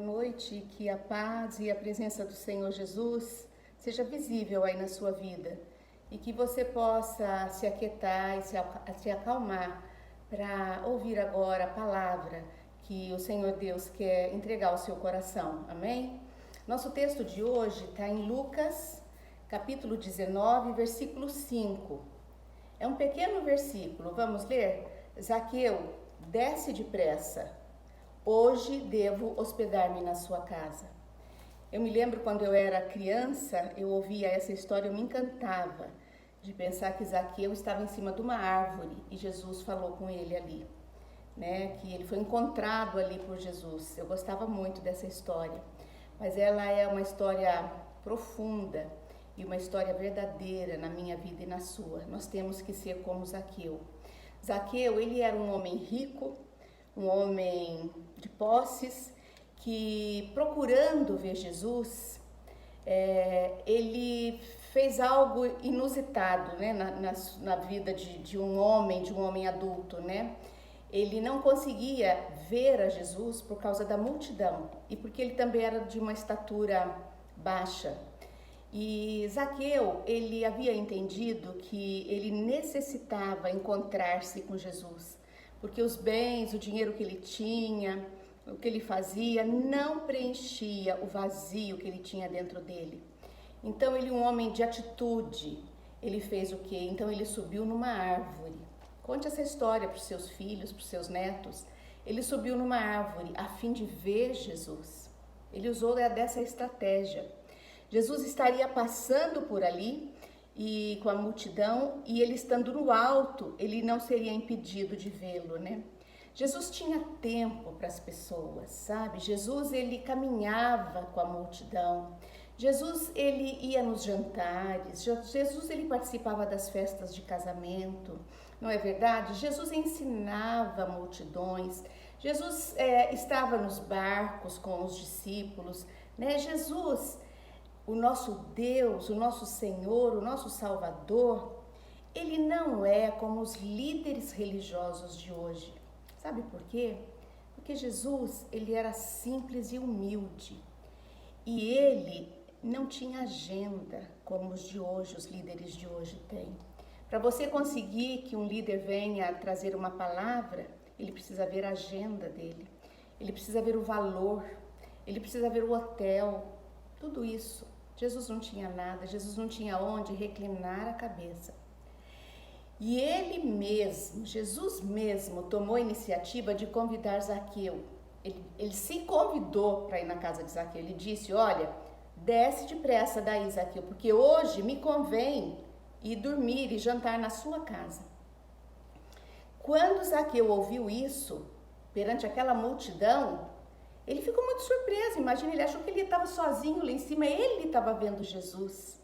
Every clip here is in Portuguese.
noite, que a paz e a presença do Senhor Jesus seja visível aí na sua vida e que você possa se aquietar e se acalmar para ouvir agora a palavra que o Senhor Deus quer entregar ao seu coração, amém? Nosso texto de hoje está em Lucas, capítulo 19, versículo 5. É um pequeno versículo, vamos ler? Zaqueu, desce depressa. Hoje devo hospedar-me na sua casa. Eu me lembro quando eu era criança, eu ouvia essa história, eu me encantava de pensar que Zaqueu estava em cima de uma árvore e Jesus falou com ele ali, né? Que ele foi encontrado ali por Jesus. Eu gostava muito dessa história, mas ela é uma história profunda e uma história verdadeira na minha vida e na sua. Nós temos que ser como Zaqueu. Zaqueu, ele era um homem rico, um homem de posses, que procurando ver Jesus, ele fez algo inusitado, né, na vida de um homem adulto, né? Ele não conseguia ver a Jesus por causa da multidão e porque ele também era de uma estatura baixa. E Zaqueu, ele havia entendido que ele necessitava encontrar-se com Jesus, porque os bens, o dinheiro que ele tinha, o que ele fazia, não preenchia o vazio que ele tinha dentro dele. Então ele, um homem de atitude, ele fez o quê? Então ele subiu numa árvore. Conte essa história para os seus filhos, para os seus netos. Ele subiu numa árvore a fim de ver Jesus. Ele usou dessa estratégia. Jesus estaria passando por ali e com a multidão, e ele estando no alto, ele não seria impedido de vê-lo, né? Jesus tinha tempo para as pessoas, sabe? Jesus, ele caminhava com a multidão. Jesus, ele ia nos jantares. Jesus, ele participava das festas de casamento, não é verdade? Jesus ensinava multidões. Jesus estava nos barcos com os discípulos, né? Jesus, o nosso Deus, o nosso Senhor, o nosso Salvador, ele não é como os líderes religiosos de hoje. Sabe por quê? Porque Jesus, ele era simples e humilde. E ele não tinha agenda como os de hoje, os líderes de hoje têm. Para você conseguir que um líder venha trazer uma palavra, ele precisa ver a agenda dele. Ele precisa ver o valor, ele precisa ver o hotel, tudo isso. Jesus não tinha nada, Jesus não tinha onde reclinar a cabeça. E ele mesmo, Jesus mesmo, tomou a iniciativa de convidar Zaqueu. Ele se convidou para ir na casa de Zaqueu. Ele disse, olha, desce depressa daí, Zaqueu, porque hoje me convém ir dormir e jantar na sua casa. Quando Zaqueu ouviu isso, perante aquela multidão, ele ficou muito surpreso. Imagina, ele achou que ele estava sozinho lá em cima, ele estava vendo Jesus.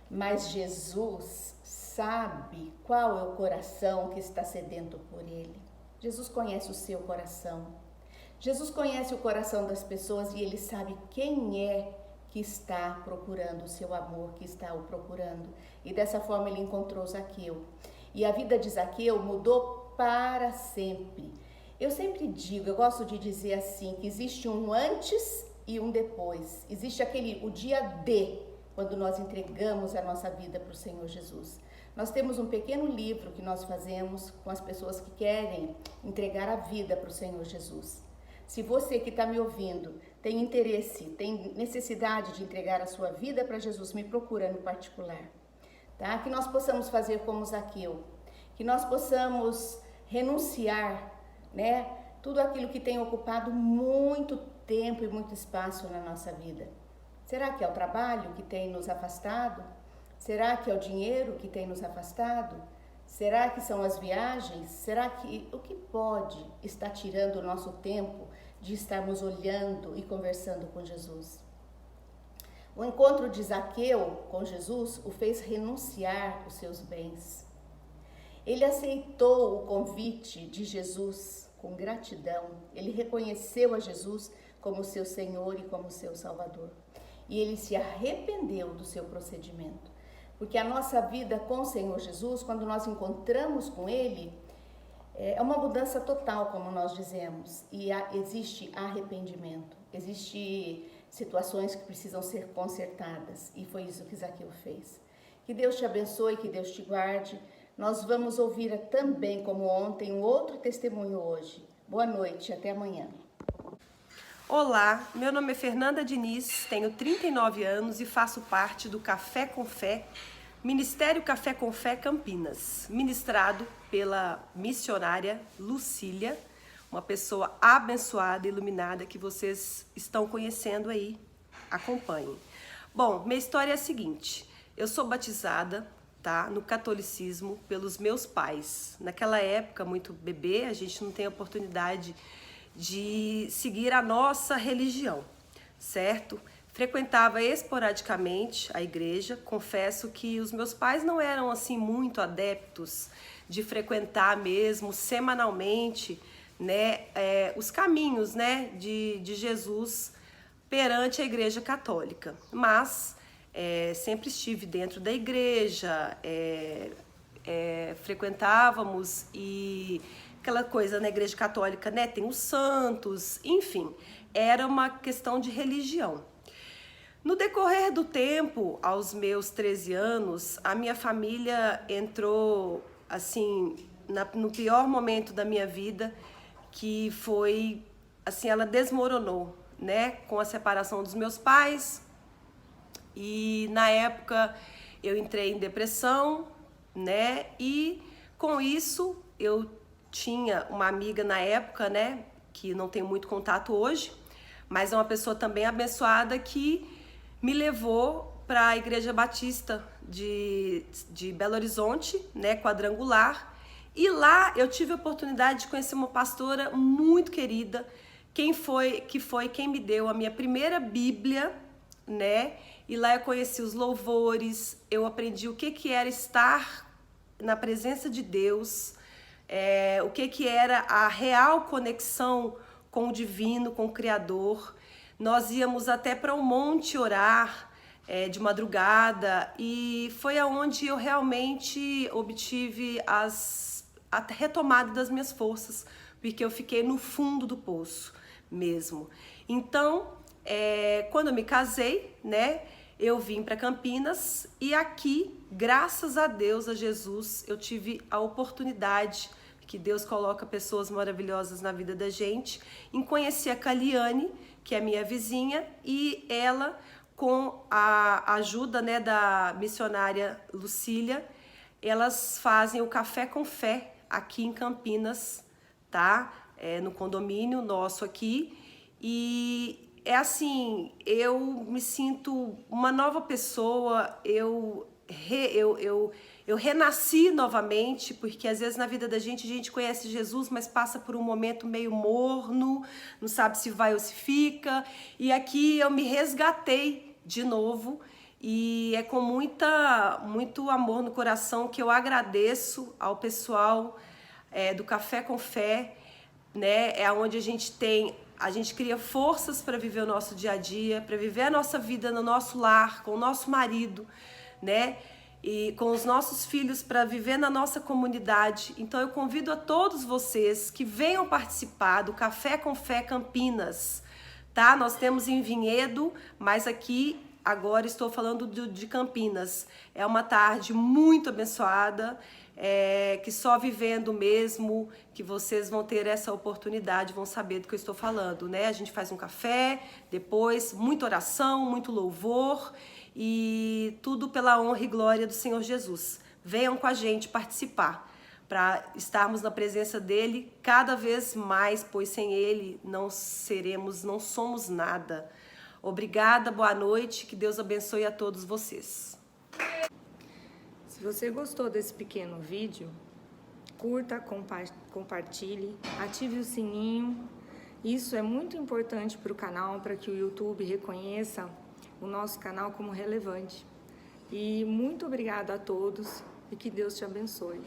Mas Jesus sabe qual é o coração que está sedento por ele. Jesus conhece o seu coração. Jesus conhece o coração das pessoas e ele sabe quem é que está procurando o seu amor, que está o procurando. E dessa forma ele encontrou Zaqueu. E a vida de Zaqueu mudou para sempre. Eu sempre digo, eu gosto de dizer assim, que existe um antes e um depois. Existe o dia D, quando nós entregamos a nossa vida para o Senhor Jesus. Nós temos um pequeno livro que nós fazemos com as pessoas que querem entregar a vida para o Senhor Jesus. Se você que está me ouvindo tem interesse, tem necessidade de entregar a sua vida para Jesus, me procura no particular, tá? Que nós possamos fazer como Zaqueu, que nós possamos renunciar, né? Tudo aquilo que tem ocupado muito tempo e muito espaço na nossa vida. Será que é o trabalho que tem nos afastado? Será que é o dinheiro que tem nos afastado? Será que são as viagens? Será que o que pode estar tirando o nosso tempo de estarmos olhando e conversando com Jesus? O encontro de Zaqueu com Jesus o fez renunciar os seus bens. Ele aceitou o convite de Jesus com gratidão. Ele reconheceu a Jesus como seu Senhor e como seu Salvador. E ele se arrependeu do seu procedimento. Porque a nossa vida com o Senhor Jesus, quando nós encontramos com Ele, É uma mudança total, como nós dizemos, e existe arrependimento, existe situações que precisam ser consertadas, e foi isso que Zaqueu fez. Que Deus te abençoe, que Deus te guarde. Nós vamos ouvir também, como ontem, um outro testemunho hoje. Boa noite, até amanhã. Olá, meu nome é Fernanda Diniz, tenho 39 anos e faço parte do Café com Fé, Ministério Café com Fé Campinas, ministrado pela missionária Lucília, uma pessoa abençoada e iluminada que vocês estão conhecendo aí. Acompanhem. Bom, minha história é a seguinte: eu sou batizada, tá, no catolicismo pelos meus pais. Naquela época, muito bebê, a gente não tem oportunidade de seguir a nossa religião, certo? Frequentava esporadicamente a igreja. Confesso que os meus pais não eram assim muito adeptos de frequentar mesmo semanalmente, né, os caminhos, né, de Jesus perante a igreja católica. Mas sempre estive dentro da igreja, frequentávamos e aquela coisa na igreja católica, né, tem os santos, enfim, era uma questão de religião. No decorrer do tempo, aos meus 13 anos, a minha família entrou, assim, no pior momento da minha vida, que foi, assim, ela desmoronou, né, com a separação dos meus pais. E na época eu entrei em depressão, né, e com isso eu tinha uma amiga na época, né, que não tenho muito contato hoje, mas é uma pessoa também abençoada que me levou para a Igreja Batista de Belo Horizonte, né, quadrangular, e lá eu tive a oportunidade de conhecer uma pastora muito querida, que foi quem me deu a minha primeira Bíblia, né, e lá eu conheci os louvores, eu aprendi o que era estar na presença de Deus, o que era a real conexão com o divino, com o Criador. Nós íamos até para um monte orar de madrugada, e foi aonde eu realmente obtive a retomada das minhas forças, porque eu fiquei no fundo do poço mesmo. Então, quando eu me casei, né, eu vim para Campinas, e aqui, graças a Deus, a Jesus, eu tive a oportunidade, que Deus coloca pessoas maravilhosas na vida da gente, em conhecer a Caliane, que é minha vizinha, e ela, com a ajuda, né, da missionária Lucília, elas fazem o Café com Fé aqui em Campinas, tá? No condomínio nosso aqui, e é assim, eu me sinto uma nova pessoa, eu renasci novamente, porque às vezes na vida da gente, a gente conhece Jesus, mas passa por um momento meio morno, não sabe se vai ou se fica, e aqui eu me resgatei de novo, e é com muito amor no coração que eu agradeço ao pessoal do Café com Fé, né, é onde a gente cria forças para viver o nosso dia a dia, para viver a nossa vida no nosso lar, com o nosso marido, né? E com os nossos filhos, para viver na nossa comunidade. Então eu convido a todos vocês que venham participar do Café com Fé Campinas, tá? Nós temos em Vinhedo, mas aqui agora estou falando de Campinas. É uma tarde muito abençoada, que só vivendo mesmo que vocês vão ter essa oportunidade, vão saber do que eu estou falando, né? A gente faz um café, depois muita oração, muito louvor, e tudo pela honra e glória do Senhor Jesus. Venham com a gente participar, para estarmos na presença dele cada vez mais, pois sem ele não somos nada. Obrigada, boa noite, que Deus abençoe a todos vocês. Se você gostou desse pequeno vídeo, curta, compartilhe, ative o sininho. Isso é muito importante para o canal, para que o YouTube reconheça o nosso canal como relevante. E muito obrigada a todos e que Deus te abençoe.